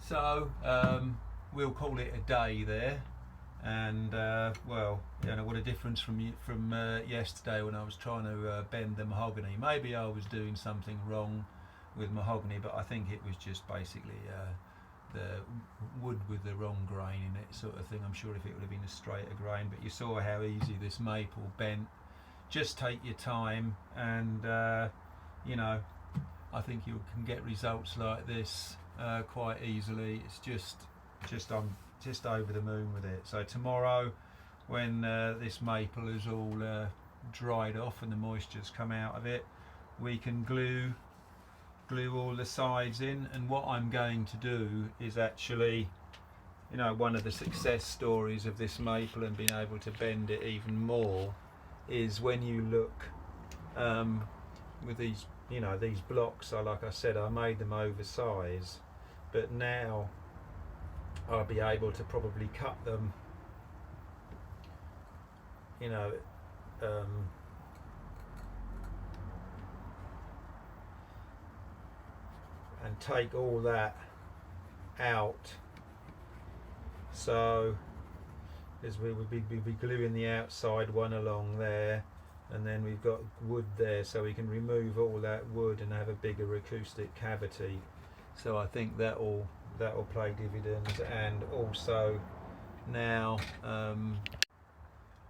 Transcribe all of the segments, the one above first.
So we'll call it a day there, and well, you know, what a difference from yesterday when I was trying to bend the mahogany. Maybe I was doing something wrong with mahogany, but I think it was just basically the wood with the wrong grain in it, sort of thing. I'm sure if it would have been a straighter grain, but you saw how easy this maple bent. Just take your time, and you know, I think you can get results like this quite easily. It's I'm just over the moon with it. So tomorrow, when this maple is all dried off and the moisture's come out of it, we can glue all the sides in. And what I'm going to do is actually, you know, one of the success stories of this maple and being able to bend it even more is when you look with these, you know, these blocks. So like I said, I made them oversized, but now I'll be able to probably cut them, you know, and take all that out. So as we would be gluing the outside one along there, and then we've got wood there, so we can remove all that wood and have a bigger acoustic cavity. So I think that'll play dividends. And also now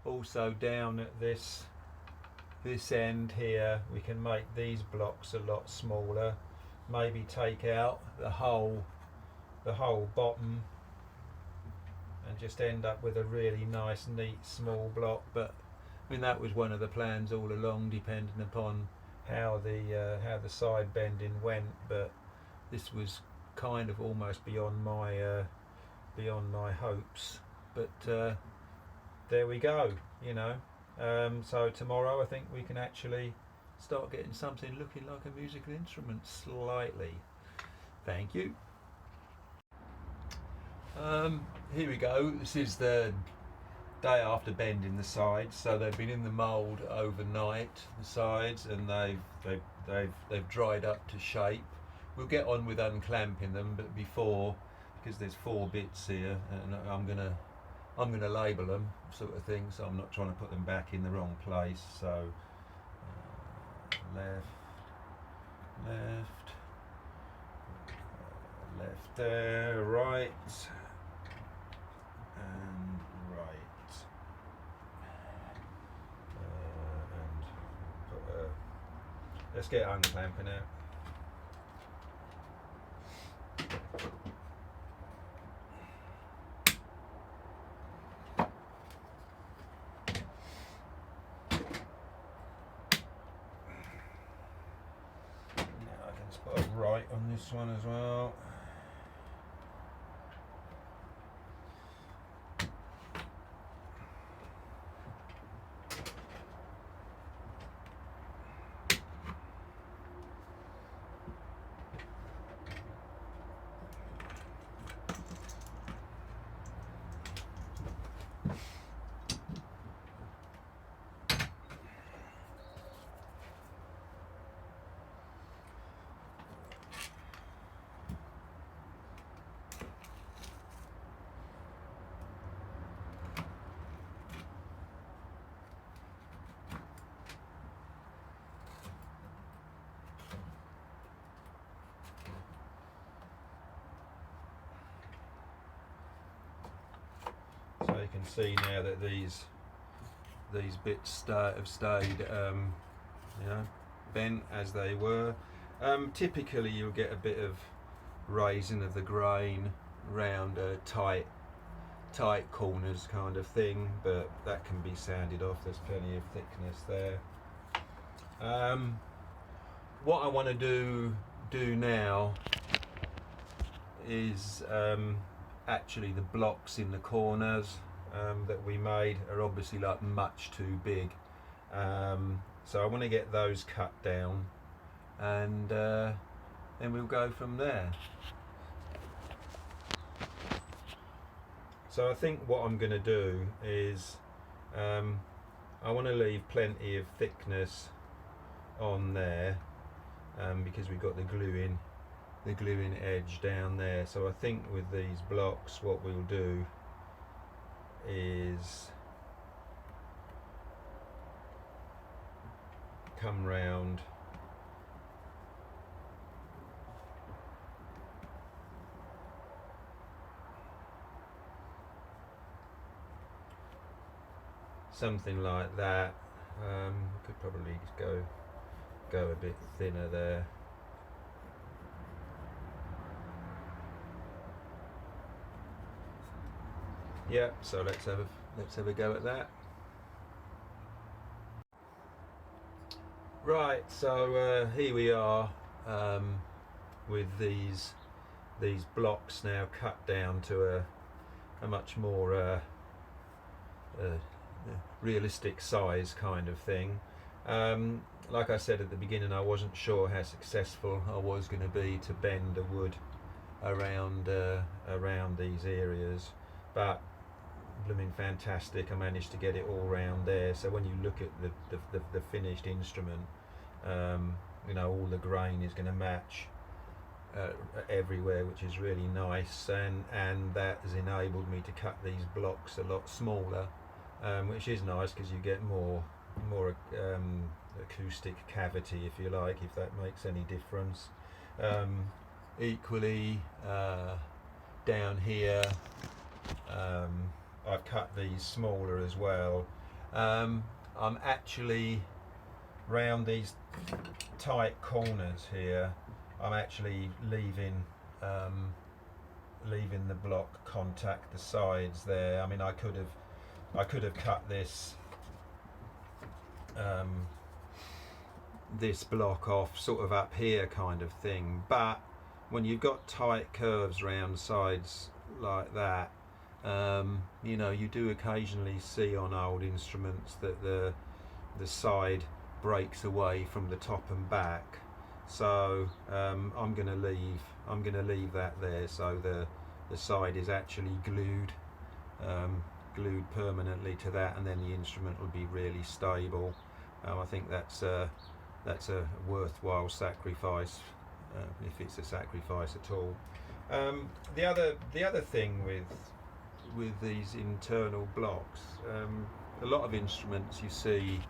also down at this end here, we can make these blocks a lot smaller, maybe take out the whole bottom and just end up with a really nice, neat, small block. But I mean, that was one of the plans all along, depending upon how the side bending went. But this was kind of almost beyond my hopes. But there we go, you know. So tomorrow, I think we can actually start getting something looking like a musical instrument slightly. Thank you. Here we go. This is the day after bending the sides. So they've been in the mould overnight, the sides, and they've dried up to shape. We'll get on with unclamping them, but before, because there's 4 bits here, and I'm gonna label them, sort of thing. So I'm not trying to put them back in the wrong place. So left, there, right, and right, and put let's get unclamping out. Now I can spot a right on this one as well. So you can see now that these bits have stayed, you know, bent as they were. Typically, you'll get a bit of raising of the grain around tight corners, kind of thing, but that can be sanded off. There's plenty of thickness there. What I want to do now is actually the blocks in the corners that we made are obviously like much too big, so I want to get those cut down, and then we'll go from there. So I think what I'm going to do is I want to leave plenty of thickness on there, because we've got the glue in gluing edge down there. So I think with these blocks what we'll do is come round something like that. Could probably go a bit thinner there. Yeah, so let's have a go at that. Right, so here we are with these blocks now cut down to a much more realistic size kind of thing. Like I said at the beginning, I wasn't sure how successful I was going to be to bend the wood around these areas, but blooming fantastic. I managed to get it all round there. So when you look at the finished instrument, you know, all the grain is going to match everywhere, which is really nice, and that has enabled me to cut these blocks a lot smaller, which is nice because you get more acoustic cavity, if you like, if that makes any difference. Equally down here, I've cut these smaller as well. I'm actually round these tight corners here, I'm actually leaving the block contact the sides there. I mean, I could have cut this this block off sort of up here kind of thing, but when you've got tight curves round sides like that, you know, you do occasionally see on old instruments that the side breaks away from the top and back. So I'm going to leave that there, so the side is actually glued permanently to that, and then the instrument will be really stable. I think that's a worthwhile sacrifice, if it's a sacrifice at all. The other thing with these internal blocks, a lot of instruments you see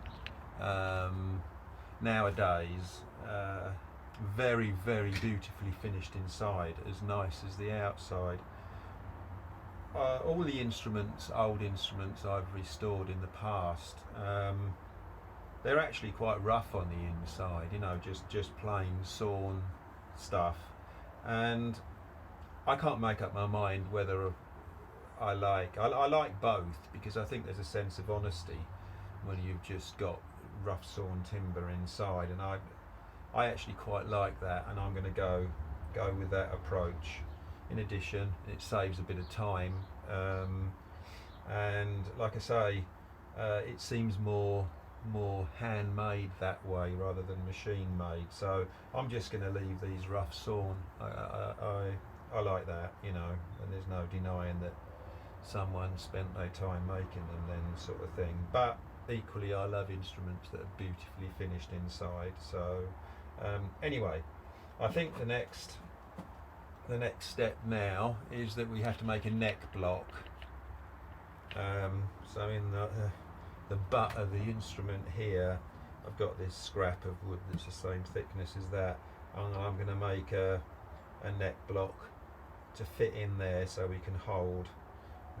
nowadays very, very beautifully finished inside, as nice as the outside. All the instruments, old instruments I've restored in the past, they're actually quite rough on the inside, you know, just plain sawn stuff, and I can't make up my mind whether I like both, because I think there's a sense of honesty when you've just got rough sawn timber inside, and I actually quite like that, and I'm going to go with that approach. In addition, it saves a bit of time, and like I say, it seems more handmade that way rather than machine made. So I'm just going to leave these rough sawn. I like that, you know, and there's no denying that someone spent their time making them then, sort of thing. But equally, I love instruments that are beautifully finished inside. So anyway, I think the next step now is that we have to make a neck block. So in the butt of the instrument here, I've got this scrap of wood that's the same thickness as that. I'm going to make a neck block to fit in there so we can hold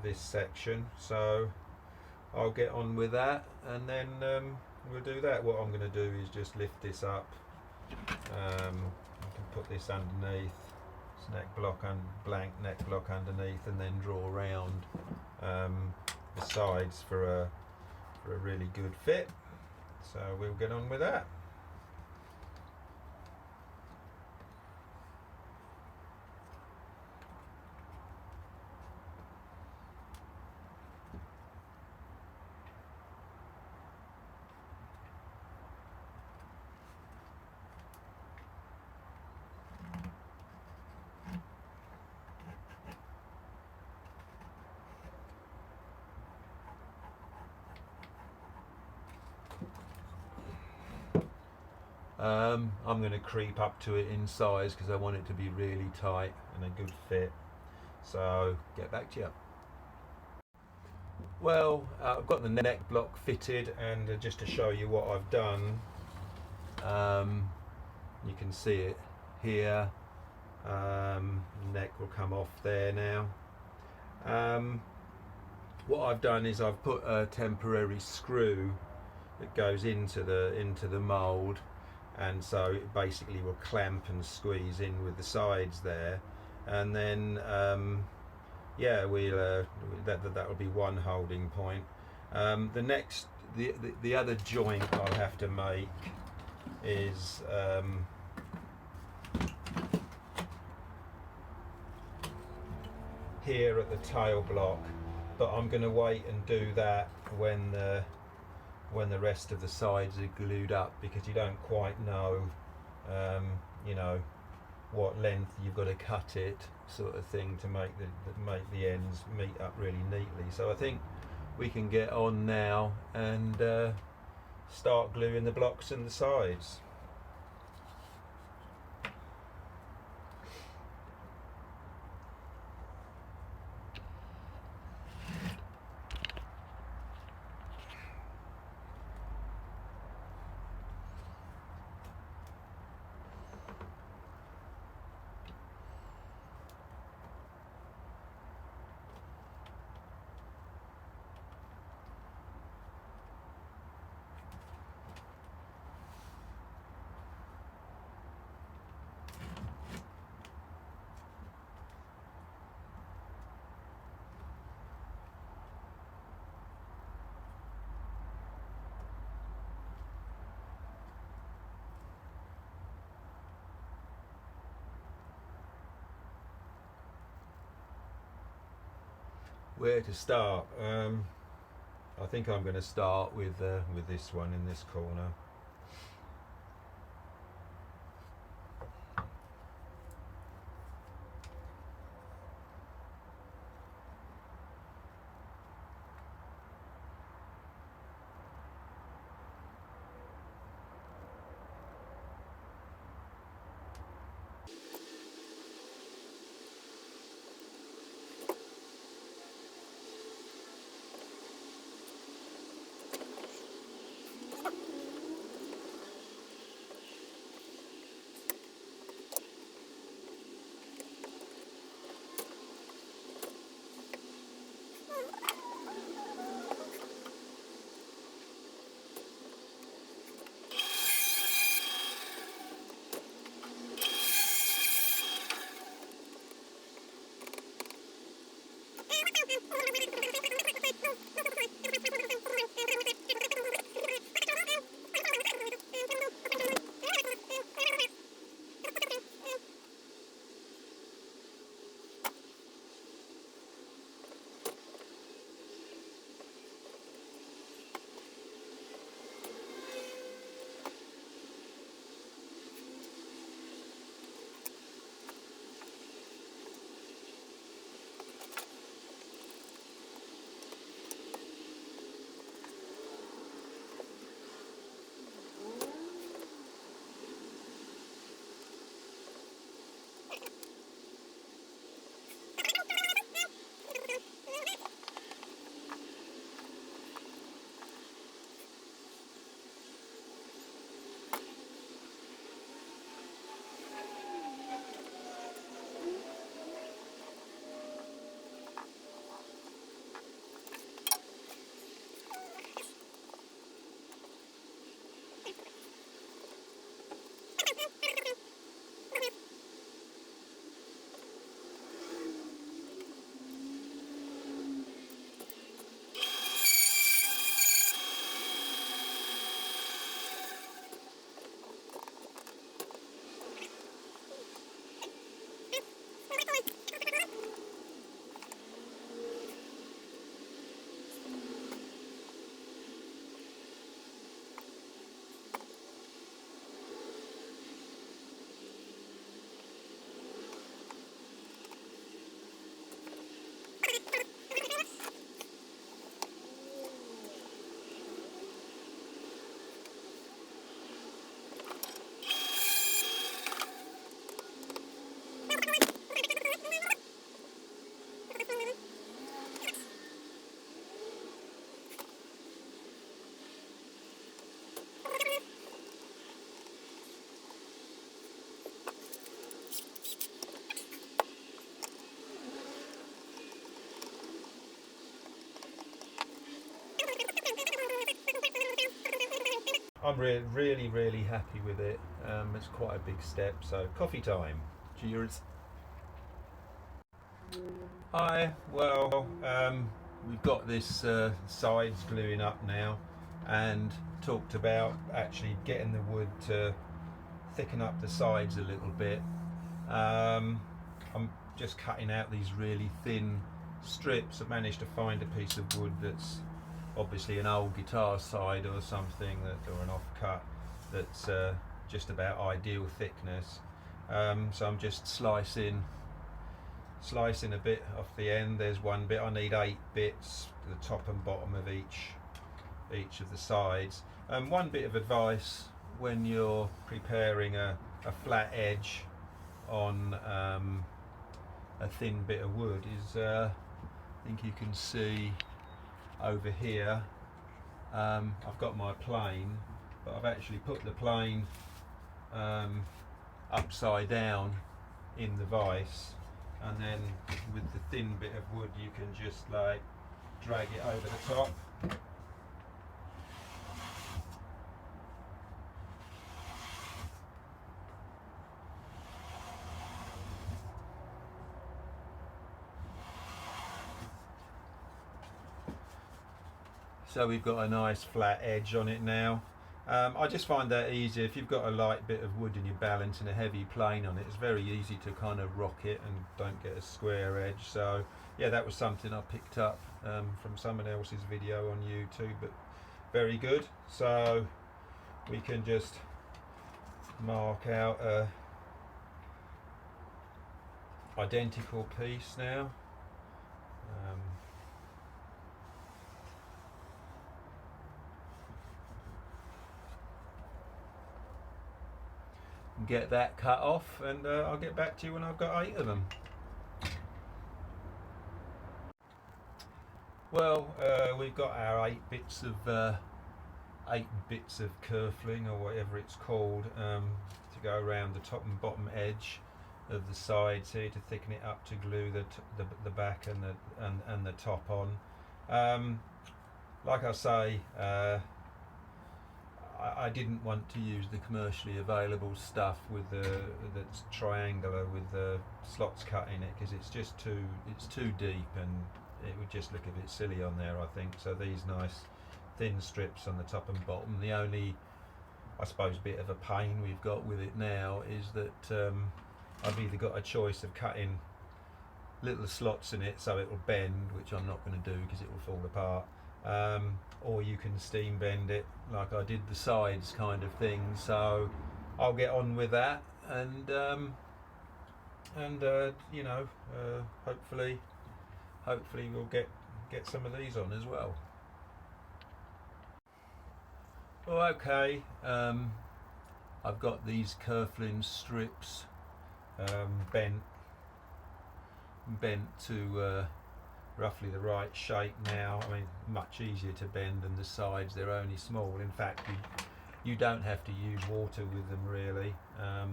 this section. So I'll get on with that, and then we'll do that. What I'm going to do is just lift this up. I can put this underneath, this neck block and blank neck block underneath, and then draw around the sides for a really good fit. So we'll get on with that. I'm going to creep up to it in size because I want it to be really tight and a good fit. So get back to you. Well, I've got the neck block fitted, and just to show you what I've done, you can see it here. Neck will come off there now. What I've done is I've put a temporary screw that goes into the mould, and so it basically will clamp and squeeze in with the sides there, and then yeah, that will be one holding point. The other joint I'll have to make is here at the tail block, but I'm going to wait and do that when the rest of the sides are glued up, because you don't quite know you know, what length you've got to cut it, sort of thing, to make the ends meet up really neatly. So I think we can get on now and start gluing the blocks and the sides. Where to start? I think I'm going to start with this one in this corner. I'm really happy with it. It's quite a big step, so coffee time. Cheers. Hi, well, we've got this sides gluing up now, and talked about actually getting the wood to thicken up the sides a little bit. I'm just cutting out these really thin strips. I've managed to find a piece of wood that's obviously an old guitar side or something, or an offcut that's just about ideal thickness. So I'm just slicing a bit off the end. There's one bit. I need 8 bits, the top and bottom of each of the sides. One bit of advice when you're preparing a flat edge on a thin bit of wood is, I think you can see over here, I've got my plane, but I've actually put the plane upside down in the vise, and then with the thin bit of wood you can just like drag it over the top. So we've got a nice flat edge on it now. I just find that easier. If you've got a light bit of wood and you're balancing a heavy plane on it, it's very easy to kind of rock it and don't get a square edge. So yeah, that was something I picked up from someone else's video on YouTube, but very good. So we can just mark out a identical piece now. Get that cut off, and I'll get back to you when I've got 8 of them. Well, we've got our 8 bits of kerfling, or whatever it's called, to go around the top and bottom edge of the sides here to thicken it up, to glue the back and the top on. Like I say, I didn't want to use the commercially available stuff with that's triangular with the slots cut in it, because it's too deep and it would just look a bit silly on there, I think. So these nice thin strips on the top and bottom. The only, I suppose, bit of a pain we've got with it now is that I've either got a choice of cutting little slots in it so it'll bend, which I'm not going to do because it will fall apart, or you can steam bend it like I did the sides kind of thing. So I'll get on with that, and you know, hopefully we'll get some of these on as well. Well, okay, I've got these kerfling strips bent to roughly the right shape now. I mean, much easier to bend than the sides. They're only small. In fact, you don't have to use water with them really.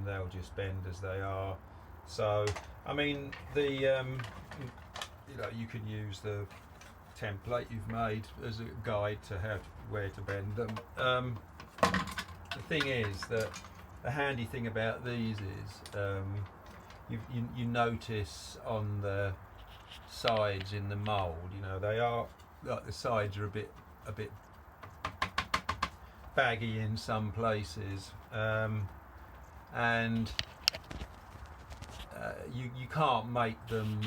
They'll just bend as they are. So I mean, the you know, you can use the template you've made as a guide to where to bend them. The thing is that the handy thing about these is you notice on the sides in the mould, you know, they are like the sides are a bit baggy in some places, and you can't make them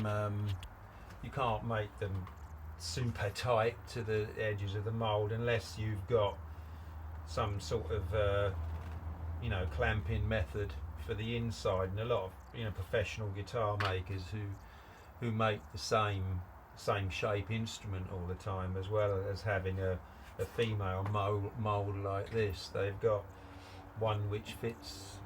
super tight to the edges of the mould unless you've got some sort of you know, clamping method for the inside. And a lot of, you know, professional guitar makers who make the same shape instrument all the time, as well as having a female mould like this. They've got one which fits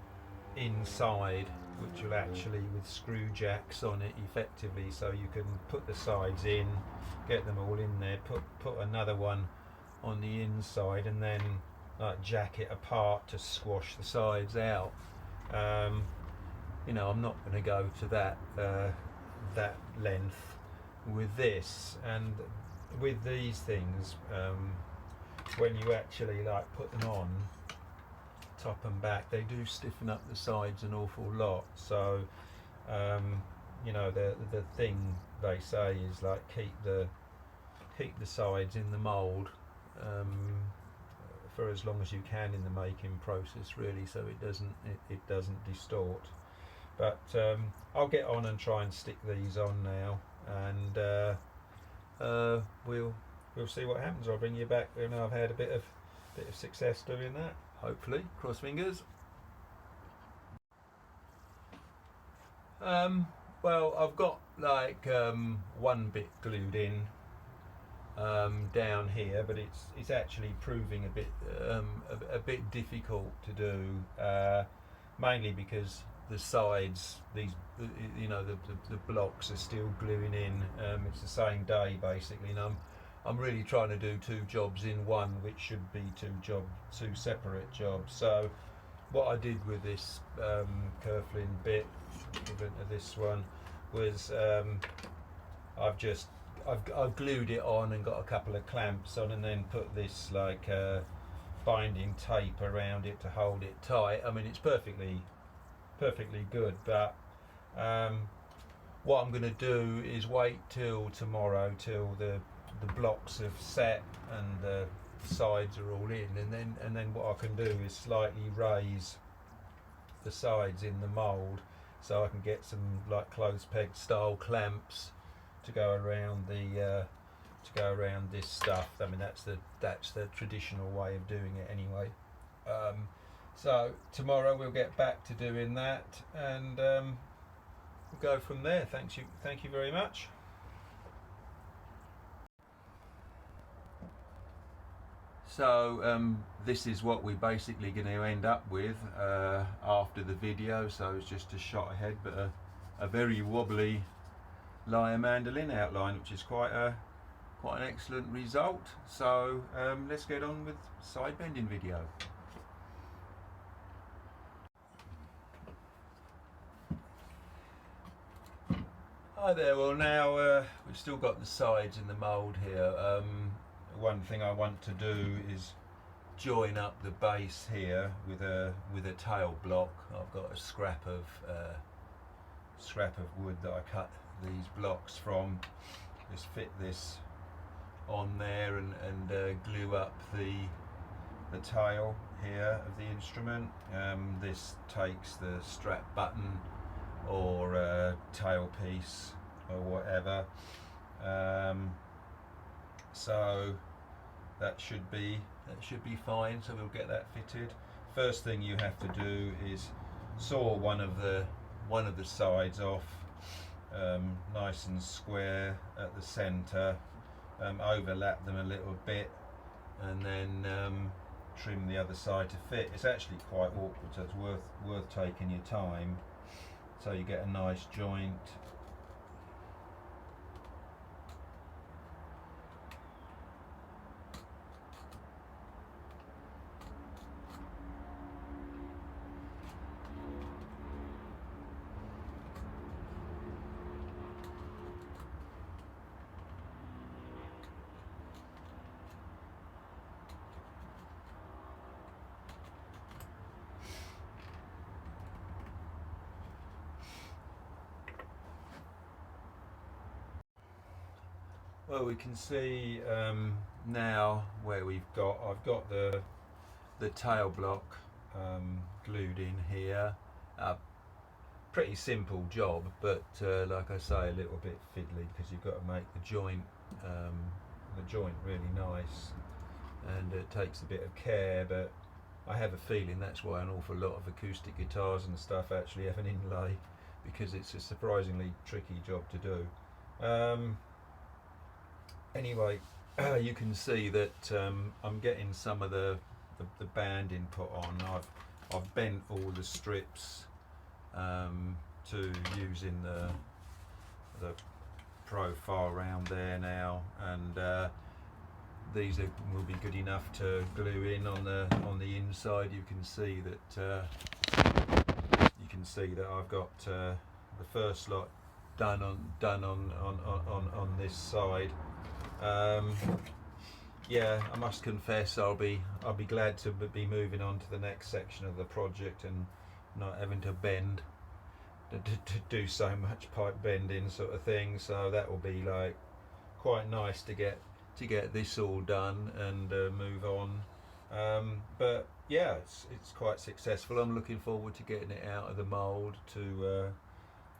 inside, which will actually, with screw jacks on it effectively, so you can put the sides in, get them all in there, put another one on the inside, and then like jack it apart to squash the sides out. You know, I'm not going to go to that length with this. And with these things, when you actually like put them on, top and back, they do stiffen up the sides an awful lot. So you know, the thing they say is like keep the sides in the mould for as long as you can in the making process, really, so it doesn't distort. But I'll get on and try and stick these on now, and we'll see what happens. I'll bring you back when I've had a bit of success doing that, hopefully. Cross fingers. Well, I've got like one bit glued in down here, but it's actually proving a bit difficult to do, mainly because the sides, these, you know, the blocks are still gluing in. It's the same day basically, and I'm really trying to do two jobs in one, which should be two separate jobs. So what I did with this kerfling bit, equivalent to this one, was I've glued it on and got a couple of clamps on, and then put this like binding tape around it to hold it tight. I mean, it's perfectly good, but what I'm going to do is wait till tomorrow till the blocks have set and the sides are all in, and then what I can do is slightly raise the sides in the mould, so I can get some like clothes peg style clamps to go around this stuff. I mean, that's the traditional way of doing it anyway. So tomorrow we'll get back to doing that, and we'll go from there. Thank you very much. So this is what we're basically going to end up with after the video. So it's just a shot ahead, but a very wobbly Lyre Mandolin outline, which is quite an excellent result. So let's get on with side bending video. Hi there. Well, now we've still got the sides in the mould here. One thing I want to do is join up the base here with a tail block. I've got a scrap of wood that I cut these blocks from. Just fit this on there and glue up the tail here of the instrument. This takes the strap button or a tailpiece or whatever. So that should be fine. So we'll get that fitted. First thing you have to do is saw one of the sides off, nice and square at the centre. Overlap them a little bit, and then trim the other side to fit. It's actually quite awkward, so it's worth taking your time, so you get a nice joint. Well, we can see now where I've got the tail block glued in here. Pretty simple job, but like I say, a little bit fiddly because you've got to make the joint really nice, and it takes a bit of care. But I have a feeling that's why an awful lot of acoustic guitars and stuff actually have an inlay, because it's a surprisingly tricky job to do. Anyway, you can see that I'm getting some of the banding put on. I've bent all the strips to using the profile around there now, and these will be good enough to glue in on the inside. You can see that I've got the first lot done on this side. yeah, I must confess I'll be glad to be moving on to the next section of the project and not having to bend to do so much pipe bending sort of thing. So that will be like quite nice to get this all done and move on. But yeah, it's quite successful. I'm looking forward to getting it out of the mould to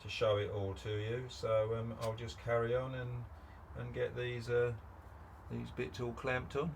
show it all to you. So I'll just carry on and get these bits all clamped on.